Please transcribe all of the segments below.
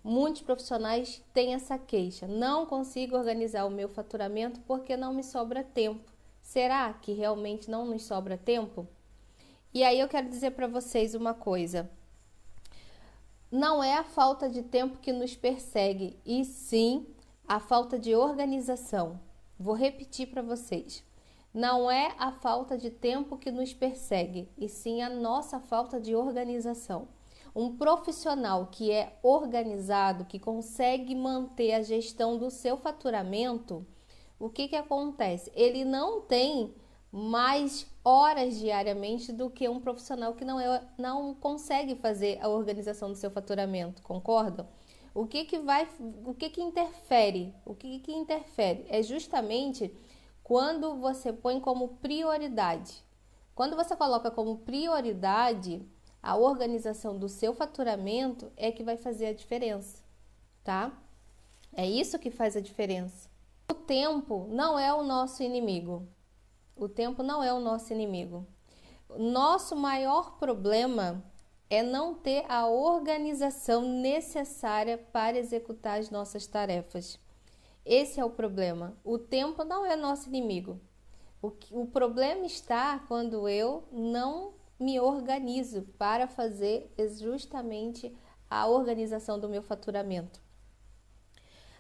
Muitos profissionais têm essa queixa. Não consigo organizar o meu faturamento porque não me sobra tempo. Será que realmente não nos sobra tempo? E aí eu quero dizer para vocês uma coisa. Não é a falta de tempo que nos persegue, e sim a falta de organização. Vou repetir para vocês. Não é a falta de tempo que nos persegue, e sim a nossa falta de organização. Um profissional que é organizado, que consegue manter a gestão do seu faturamento, o que acontece? Ele não tem mais horas diariamente do que um profissional que não consegue fazer a organização do seu faturamento, concordam? O que interfere? O que interfere? É justamente quando você põe como prioridade. Quando você coloca como prioridade a organização do seu faturamento, é que vai fazer a diferença, tá? É isso que faz a diferença. O tempo não é o nosso inimigo. O tempo não é o nosso inimigo. Nosso maior problema é não ter a organização necessária para executar as nossas tarefas. Esse é o problema. O tempo não é nosso inimigo. O problema está quando eu não me organizo para fazer justamente a organização do meu faturamento.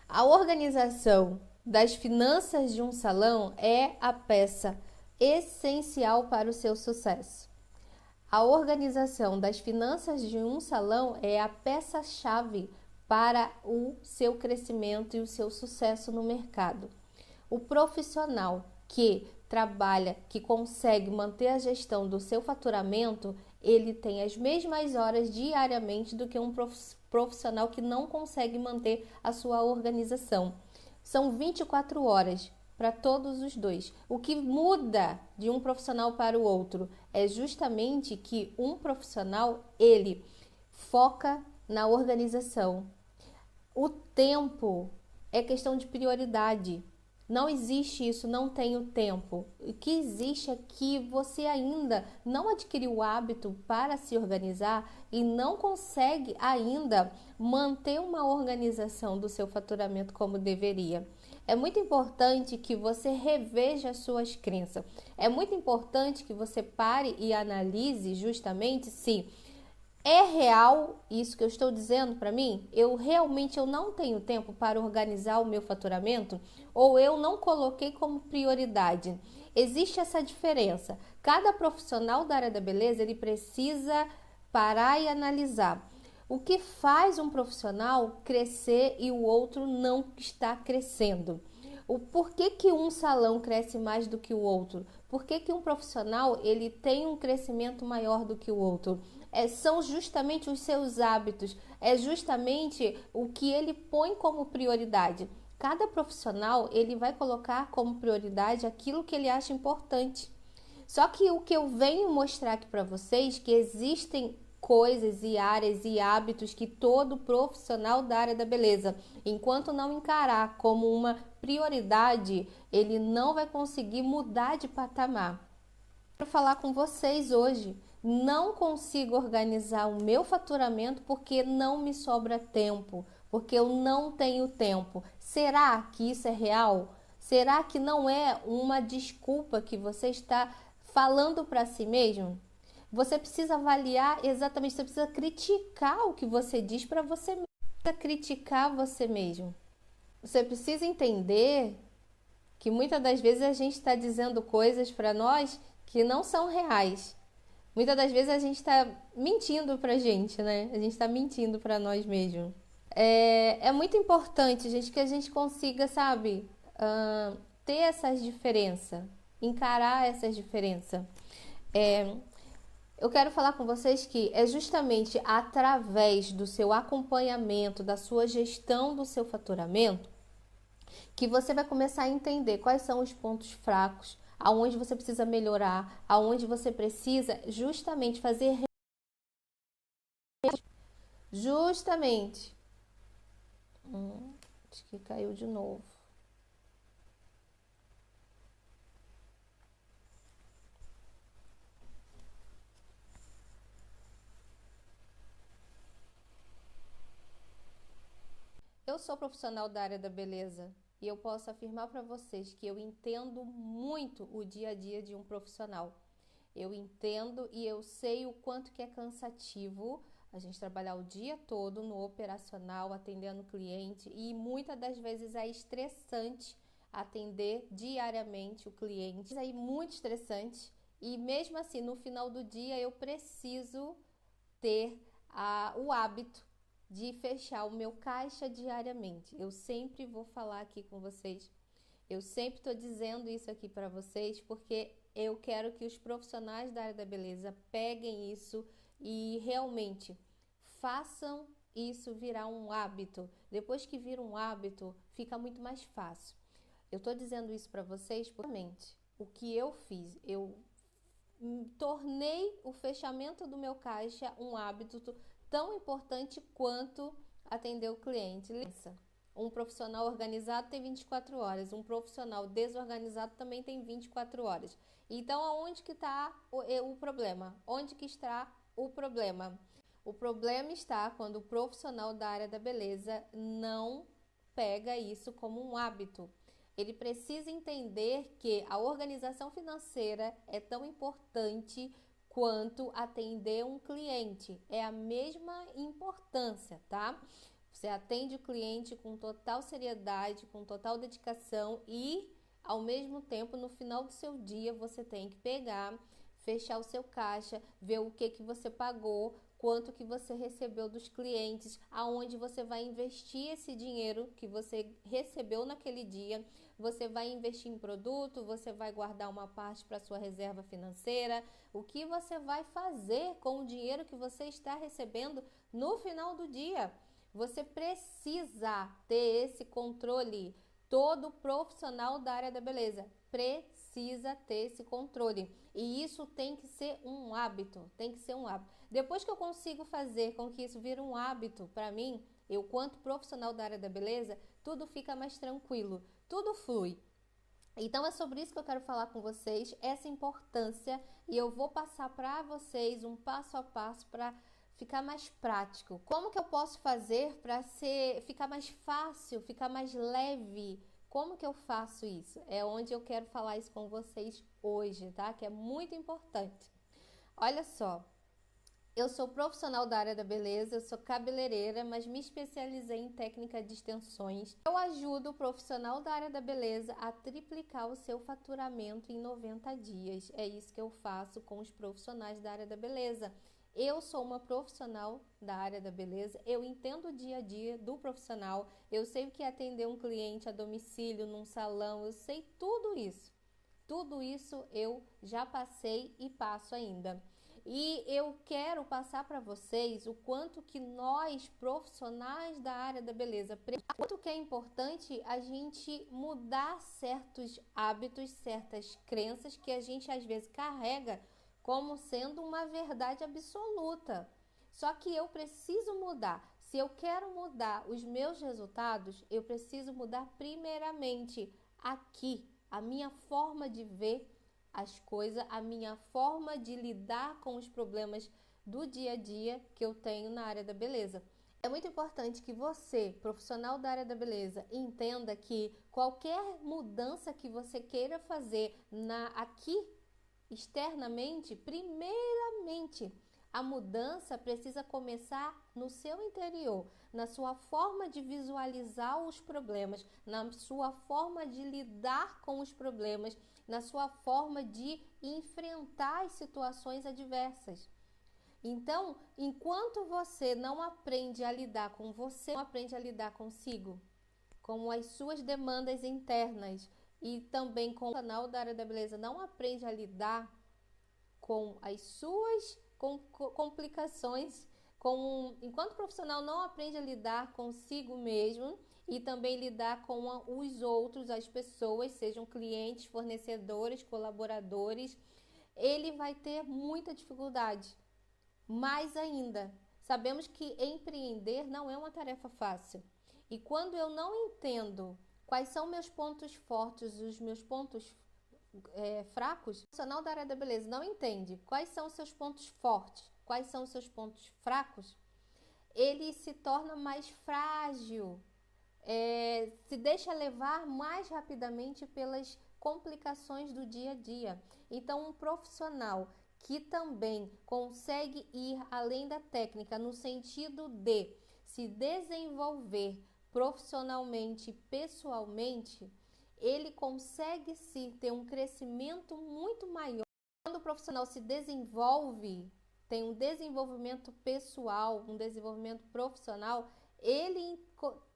A organização das finanças de um salão é a peça essencial para o seu sucesso. A organização das finanças de um salão é a peça-chave para o seu crescimento e o seu sucesso no mercado. O profissional que trabalha, que consegue manter a gestão do seu faturamento, ele tem as mesmas horas diariamente do que um profissional que não consegue manter a sua organização. São 24 horas para todos os dois. O que muda de um profissional para o outro é justamente que um profissional, ele foca na organização. O tempo é questão de prioridade. Não existe isso, não tenho tempo. O que existe é que você ainda não adquiriu o hábito para se organizar e não consegue ainda manter uma organização do seu faturamento como deveria. É muito importante que você reveja as suas crenças. É muito importante que você pare e analise justamente se é real isso que eu estou dizendo para mim? Eu não tenho tempo para organizar o meu faturamento ou eu não coloquei como prioridade. Existe essa diferença. Cada profissional da área da beleza, ele precisa parar e analisar o que faz um profissional crescer e o outro não está crescendo. O porquê que um salão cresce mais do que o outro? Por que um profissional ele tem um crescimento maior do que o outro? São justamente os seus hábitos, é justamente o que ele põe como prioridade. Cada profissional ele vai colocar como prioridade aquilo que ele acha importante. Só que o que eu venho mostrar aqui para vocês que existem coisas e áreas e hábitos que todo profissional da área da beleza, enquanto não encarar como uma prioridade, ele não vai conseguir mudar de patamar. Quero falar com vocês hoje. Não consigo organizar o meu faturamento porque não me sobra tempo, porque eu não tenho tempo. Será que isso é real? Será que não é uma desculpa que você está falando para si mesmo? Você precisa avaliar exatamente, você precisa criticar o que você diz para você mesmo. Você precisa criticar você mesmo. Você precisa entender que muitas das vezes a gente está dizendo coisas para nós que não são reais. Muitas das vezes a gente está mentindo pra gente, né? A gente está mentindo para nós mesmos. É muito importante, gente, que a gente consiga, sabe, ter essas diferenças, encarar essas diferenças. Eu quero falar com vocês que é justamente através do seu acompanhamento, da sua gestão do seu faturamento, que você vai começar a entender quais são os pontos fracos, aonde você precisa melhorar, aonde você precisa justamente fazer justamente. Acho que caiu de novo. Eu sou profissional da área da beleza e eu posso afirmar para vocês que eu entendo muito o dia a dia de um profissional. Eu entendo e eu sei o quanto que é cansativo a gente trabalhar o dia todo no operacional, atendendo o cliente, e muitas das vezes é estressante atender diariamente o cliente. É muito estressante e mesmo assim no final do dia eu preciso ter o hábito de fechar o meu caixa diariamente. Eu sempre vou falar aqui com vocês. Eu sempre estou dizendo isso aqui para vocês porque eu quero que os profissionais da área da beleza peguem isso e realmente façam isso virar um hábito. Depois que vira um hábito, fica muito mais fácil. Eu estou dizendo isso para vocês porque o que eu fiz, eu tornei o fechamento do meu caixa um hábito tão importante quanto atender o cliente. Um profissional organizado tem 24 horas, um profissional desorganizado também tem 24 horas. Então, aonde que está o problema? Onde que está o problema? O problema está quando o profissional da área da beleza não pega isso como um hábito. Ele precisa entender que a organização financeira é tão importante quanto atender um cliente. É a mesma importância, tá? Você atende o cliente com total seriedade, com total dedicação e, ao mesmo tempo, no final do seu dia, você tem que pegar, fechar o seu caixa, ver o que você pagou, quanto que você recebeu dos clientes, aonde você vai investir esse dinheiro que você recebeu naquele dia. Você vai investir em produto, você vai guardar uma parte para sua reserva financeira. O que você vai fazer com o dinheiro que você está recebendo no final do dia? Você precisa ter esse controle. Todo profissional da área da beleza precisa ter esse controle. E isso tem que ser um hábito, tem que ser um hábito. Depois que eu consigo fazer com que isso vire um hábito para mim, eu quanto profissional da área da beleza, tudo fica mais tranquilo, tudo flui. Então é sobre isso que eu quero falar com vocês, essa importância, e eu vou passar para vocês um passo a passo para ficar mais prático. Como que eu posso fazer para ficar mais fácil, ficar mais leve? Como que eu faço isso? É onde eu quero falar isso com vocês hoje, tá? Que é muito importante. Olha só, eu sou profissional da área da beleza, eu sou cabeleireira, mas me especializei em técnica de extensões. Eu ajudo o profissional da área da beleza a triplicar o seu faturamento em 90 dias. É isso que eu faço com os profissionais da área da beleza. Eu sou uma profissional da área da beleza, eu entendo o dia a dia do profissional, eu sei o que é atender um cliente a domicílio, num salão, eu sei tudo isso. Tudo isso eu já passei e passo ainda. E eu quero passar para vocês o quanto que nós, profissionais da área da beleza, quanto que é importante a gente mudar certos hábitos, certas crenças que a gente às vezes carrega como sendo uma verdade absoluta. Só que eu preciso mudar. Se eu quero mudar os meus resultados, eu preciso mudar primeiramente aqui, a minha forma de ver as coisas, a minha forma de lidar com os problemas do dia a dia que eu tenho na área da beleza. É muito importante que você, profissional da área da beleza, entenda que qualquer mudança que você queira fazer aqui externamente, primeiramente, a mudança precisa começar no seu interior, na sua forma de visualizar os problemas, na sua forma de lidar com os problemas, na sua forma de enfrentar as situações adversas. Então, enquanto você não aprende a lidar com você, não aprende a lidar consigo, com as suas demandas internas e também com o profissional da área da beleza não aprende a lidar com as suas complicações, enquanto o profissional não aprende a lidar consigo mesmo e também lidar com os outros, as pessoas, sejam clientes, fornecedores, colaboradores, ele vai ter muita dificuldade. Mais ainda, sabemos que empreender não é uma tarefa fácil. E quando eu não entendo quais são meus pontos fortes, os meus pontos fracos, o profissional da área da beleza não entende quais são os seus pontos fortes, quais são os seus pontos fracos, ele se torna mais frágil se deixa levar mais rapidamente pelas complicações do dia a dia. Então, um profissional que também consegue ir além da técnica no sentido de se desenvolver profissionalmente, pessoalmente, ele consegue sim ter um crescimento muito maior. Quando o profissional se desenvolve, tem um desenvolvimento pessoal, um desenvolvimento profissional, ele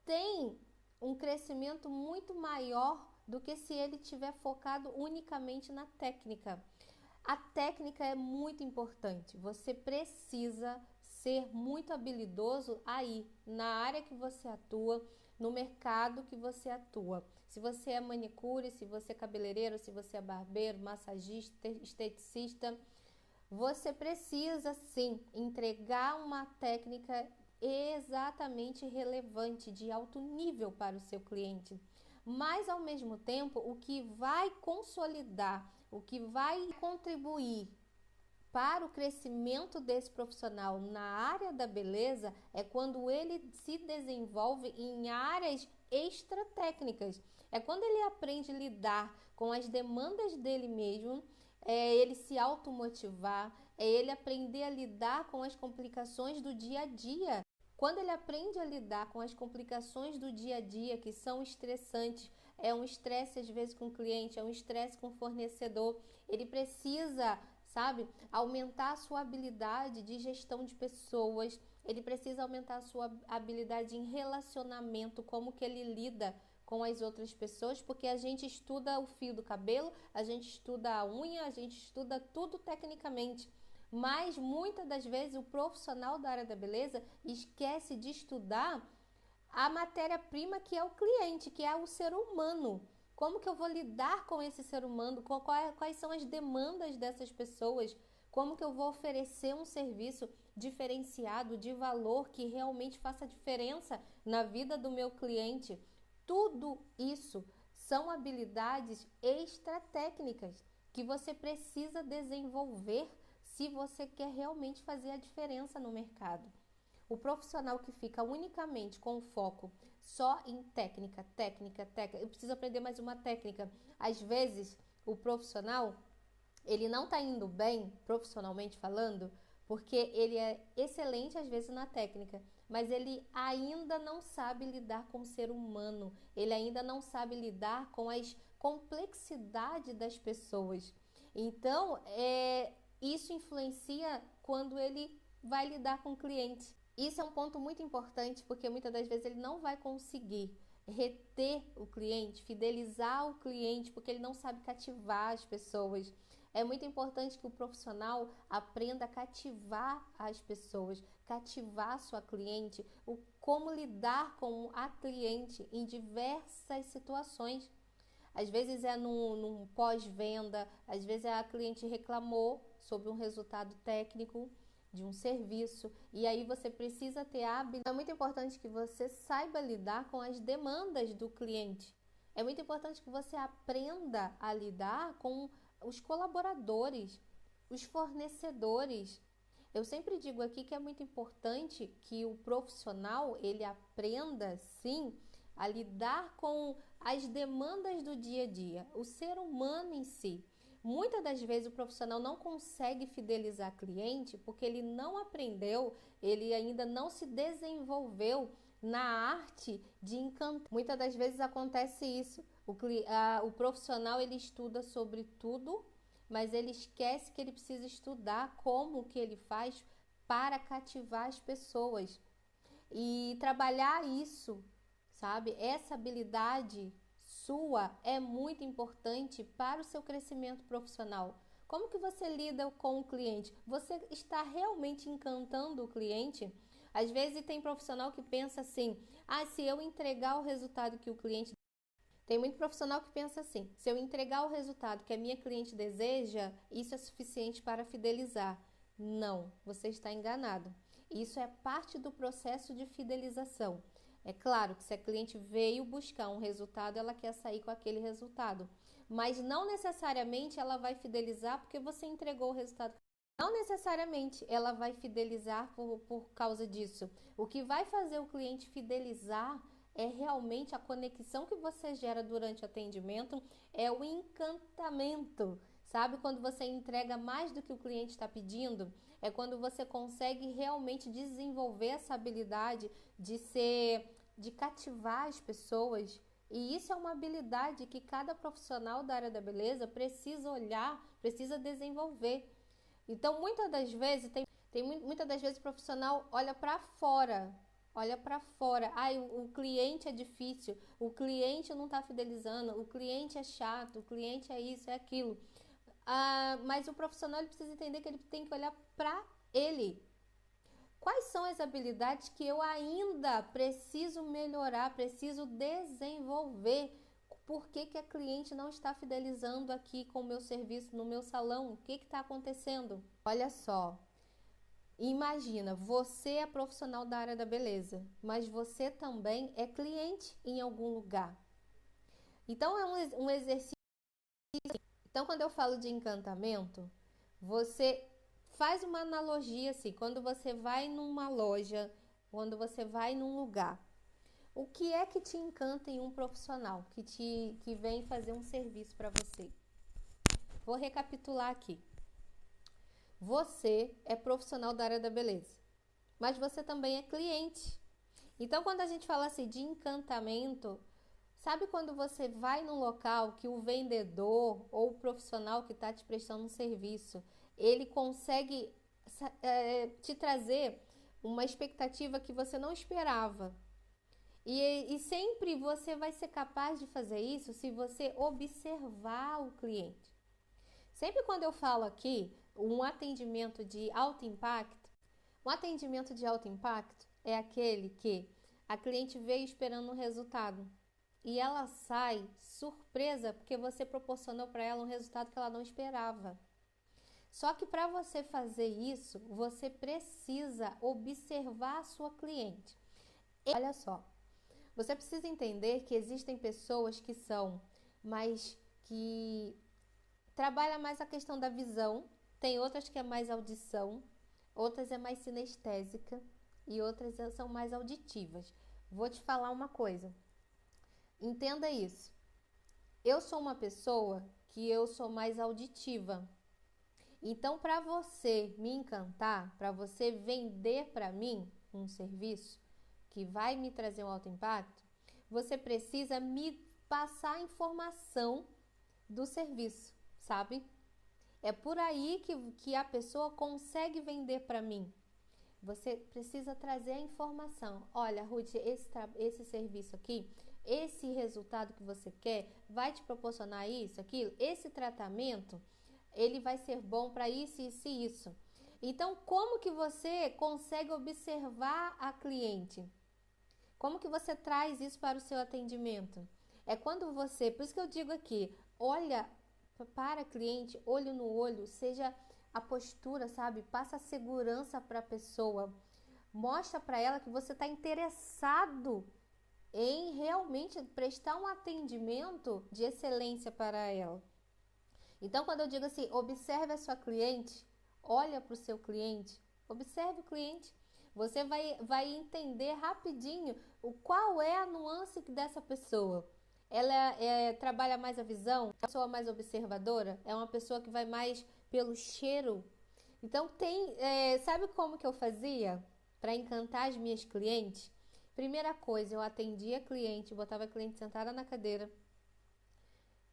tem um crescimento muito maior do que se ele tiver focado unicamente na técnica. A técnica é muito importante. Você precisa ser muito habilidoso aí, na área que você atua, no mercado que você atua. Se você é manicure, se você é cabeleireiro, se você é barbeiro, massagista, esteticista, você precisa sim entregar uma técnica exatamente relevante, de alto nível para o seu cliente. Mas ao mesmo tempo, o que vai consolidar, o que vai contribuir para o crescimento desse profissional na área da beleza é quando ele se desenvolve em áreas extra técnicas. É quando ele aprende a lidar com as demandas dele mesmo, é ele se automotivar, é ele aprender a lidar com as complicações do dia a dia. Quando ele aprende a lidar com as complicações do dia a dia, que são estressantes, é um estresse às vezes com o cliente, é um estresse com o fornecedor, ele precisa, sabe, aumentar a sua habilidade de gestão de pessoas, ele precisa aumentar a sua habilidade em relacionamento, como que ele lida com as outras pessoas, porque a gente estuda o fio do cabelo, a gente estuda a unha, a gente estuda tudo tecnicamente. Mas muitas das vezes o profissional da área da beleza esquece de estudar a matéria-prima que é o cliente, que é o ser humano. Como que eu vou lidar com esse ser humano? Quais são as demandas dessas pessoas? Como que eu vou oferecer um serviço diferenciado, de valor, que realmente faça diferença na vida do meu cliente? Tudo isso são habilidades extra-técnicas que você precisa desenvolver se você quer realmente fazer a diferença no mercado. O profissional que fica unicamente com o foco só em técnica, eu preciso aprender mais uma técnica. Às vezes, o profissional, ele não está indo bem, profissionalmente falando, porque ele é excelente às vezes na técnica, mas ele ainda não sabe lidar com o ser humano, ele ainda não sabe lidar com as complexidades das pessoas. Então, isso influencia quando ele vai lidar com o cliente. Isso é um ponto muito importante, porque muitas das vezes ele não vai conseguir reter o cliente, fidelizar o cliente, porque ele não sabe cativar as pessoas. É muito importante que o profissional aprenda a cativar as pessoas, cativar a sua cliente, como lidar com a cliente em diversas situações. Às vezes é num pós-venda, às vezes a cliente reclamou sobre um resultado técnico de um serviço, e aí você precisa ter hábito. É muito importante que você saiba lidar com as demandas do cliente. É muito importante que você aprenda a lidar com os colaboradores, os fornecedores. Eu sempre digo aqui que é muito importante que o profissional ele aprenda, sim, a lidar com as demandas do dia a dia, o ser humano em si. Muitas das vezes o profissional não consegue fidelizar cliente porque ele não aprendeu, ele ainda não se desenvolveu na arte de encantar. Muitas das vezes acontece isso. O profissional ele estuda sobre tudo, mas ele esquece que ele precisa estudar como que ele faz para cativar as pessoas e trabalhar isso, sabe? Essa habilidade sua é muito importante para o seu crescimento profissional. Como que você lida com o cliente? Você está realmente encantando o cliente? Às vezes tem profissional que pensa assim: ah, se eu entregar o resultado que o cliente... Tem muito profissional que pensa assim: se eu entregar o resultado que a minha cliente deseja, isso é suficiente para fidelizar. Não, você está enganado. Isso é parte do processo de fidelização. É claro que se a cliente veio buscar um resultado, ela quer sair com aquele resultado. Mas não necessariamente ela vai fidelizar porque você entregou o resultado. Não necessariamente ela vai fidelizar por causa disso. O que vai fazer o cliente fidelizar é realmente a conexão que você gera durante o atendimento, é o encantamento. Sabe quando você entrega mais do que o cliente está pedindo? É quando você consegue realmente desenvolver essa habilidade de cativar as pessoas. E isso é uma habilidade que cada profissional da área da beleza precisa olhar, precisa desenvolver. Então, muitas das vezes o profissional olha para fora. Olha para fora. Ai, o cliente é difícil, o cliente não está fidelizando, o cliente é chato, o cliente é isso, é aquilo. Mas o profissional ele precisa entender que ele tem que olhar para ele. Quais são as habilidades que eu ainda preciso melhorar, preciso desenvolver? Por que a cliente não está fidelizando aqui com o meu serviço no meu salão? O que está acontecendo? Olha só, imagina, você é profissional da área da beleza, mas você também é cliente em algum lugar. Então é um exercício. Então, quando eu falo de encantamento, você faz uma analogia assim, quando você vai numa loja, quando você vai num lugar, o que é que te encanta em um profissional que vem fazer um serviço para você? Vou recapitular aqui. Você é profissional da área da beleza, mas você também é cliente. Então, quando a gente fala assim de encantamento, sabe quando você vai num local que o vendedor ou o profissional que está te prestando um serviço, ele consegue te trazer uma expectativa que você não esperava. E sempre você vai ser capaz de fazer isso se você observar o cliente. Sempre quando eu falo aqui um atendimento de alto impacto, um atendimento de alto impacto é aquele que a cliente veio esperando um resultado e ela sai surpresa porque você proporcionou para ela um resultado que ela não esperava. Só que para você fazer isso, você precisa observar a sua cliente. Olha só, você precisa entender que existem pessoas que são que trabalham mais a questão da visão, tem outras que é mais audição, outras é mais sinestésica e outras são mais auditivas. Vou te falar uma coisa. Entenda isso. Eu sou uma pessoa que eu sou mais auditiva. Então, para você me encantar, para você vender para mim um serviço que vai me trazer um alto impacto, você precisa me passar a informação do serviço, sabe? É por aí que a pessoa consegue vender para mim. Você precisa trazer a informação. Olha, Ruth, esse serviço aqui, esse resultado que você quer, vai te proporcionar isso, aquilo, esse tratamento, ele vai ser bom para isso, isso e isso. Então, como que você consegue observar a cliente? Como que você traz isso para o seu atendimento? É quando você, por isso que eu digo aqui, olha para a cliente, olho no olho, seja a postura, sabe? Passa a segurança para a pessoa. Mostra para ela que você está interessado em realmente prestar um atendimento de excelência para ela. Então, quando eu digo assim, observe a sua cliente, olha para o seu cliente, observe o cliente. Você vai entender rapidinho qual é a nuance dessa pessoa. Ela trabalha mais a visão, é uma pessoa mais observadora, é uma pessoa que vai mais pelo cheiro. Então, sabe como que eu fazia para encantar as minhas clientes? Primeira coisa, eu atendia a cliente, botava a cliente sentada na cadeira,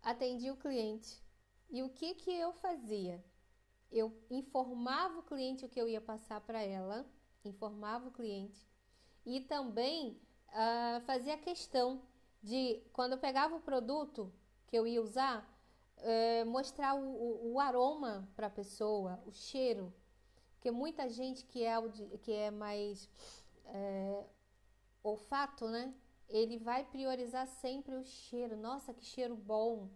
atendia o cliente. E o que eu fazia? Eu informava o cliente o que eu ia passar para ela, informava o cliente e também fazia questão de, quando eu pegava o produto que eu ia usar, mostrar o aroma para a pessoa, o cheiro, porque muita gente que é mais olfato, né? Ele vai priorizar sempre o cheiro. Nossa, que cheiro bom!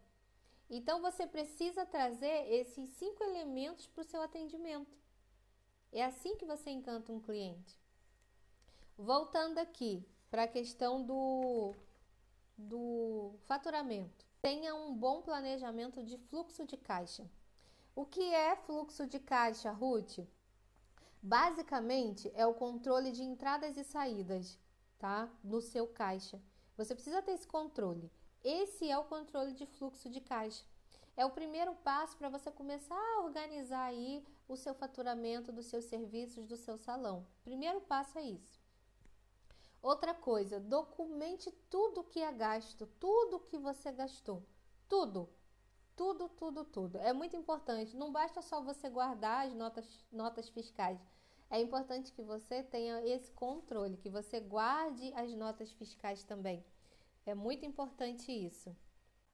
Então, você precisa trazer esses 5 elementos para o seu atendimento. É assim que você encanta um cliente. Voltando aqui para a questão do faturamento. Tenha um bom planejamento de fluxo de caixa. O que é fluxo de caixa, Ruth? Basicamente, é o controle de entradas e saídas, tá? No seu caixa. Você precisa ter esse controle. Esse é o controle de fluxo de caixa. É o primeiro passo para você começar a organizar aí o seu faturamento dos seus serviços, do seu salão. Primeiro passo é isso. Outra coisa, documente tudo que é gasto, tudo que você gastou. Tudo. Tudo, tudo, tudo. É muito importante. Não basta só você guardar as notas fiscais. É importante que você tenha esse controle, que você guarde as notas fiscais também. É muito importante isso.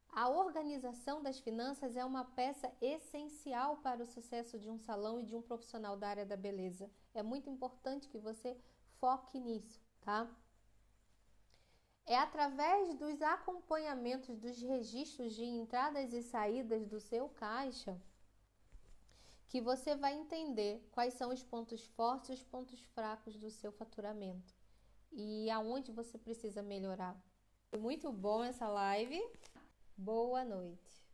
A organização das finanças é uma peça essencial para o sucesso de um salão e de um profissional da área da beleza. É muito importante que você foque nisso, tá? É através dos acompanhamentos dos registros de entradas e saídas do seu caixa que você vai entender quais são os pontos fortes e os pontos fracos do seu faturamento e aonde você precisa melhorar. Foi muito bom essa live. Boa noite.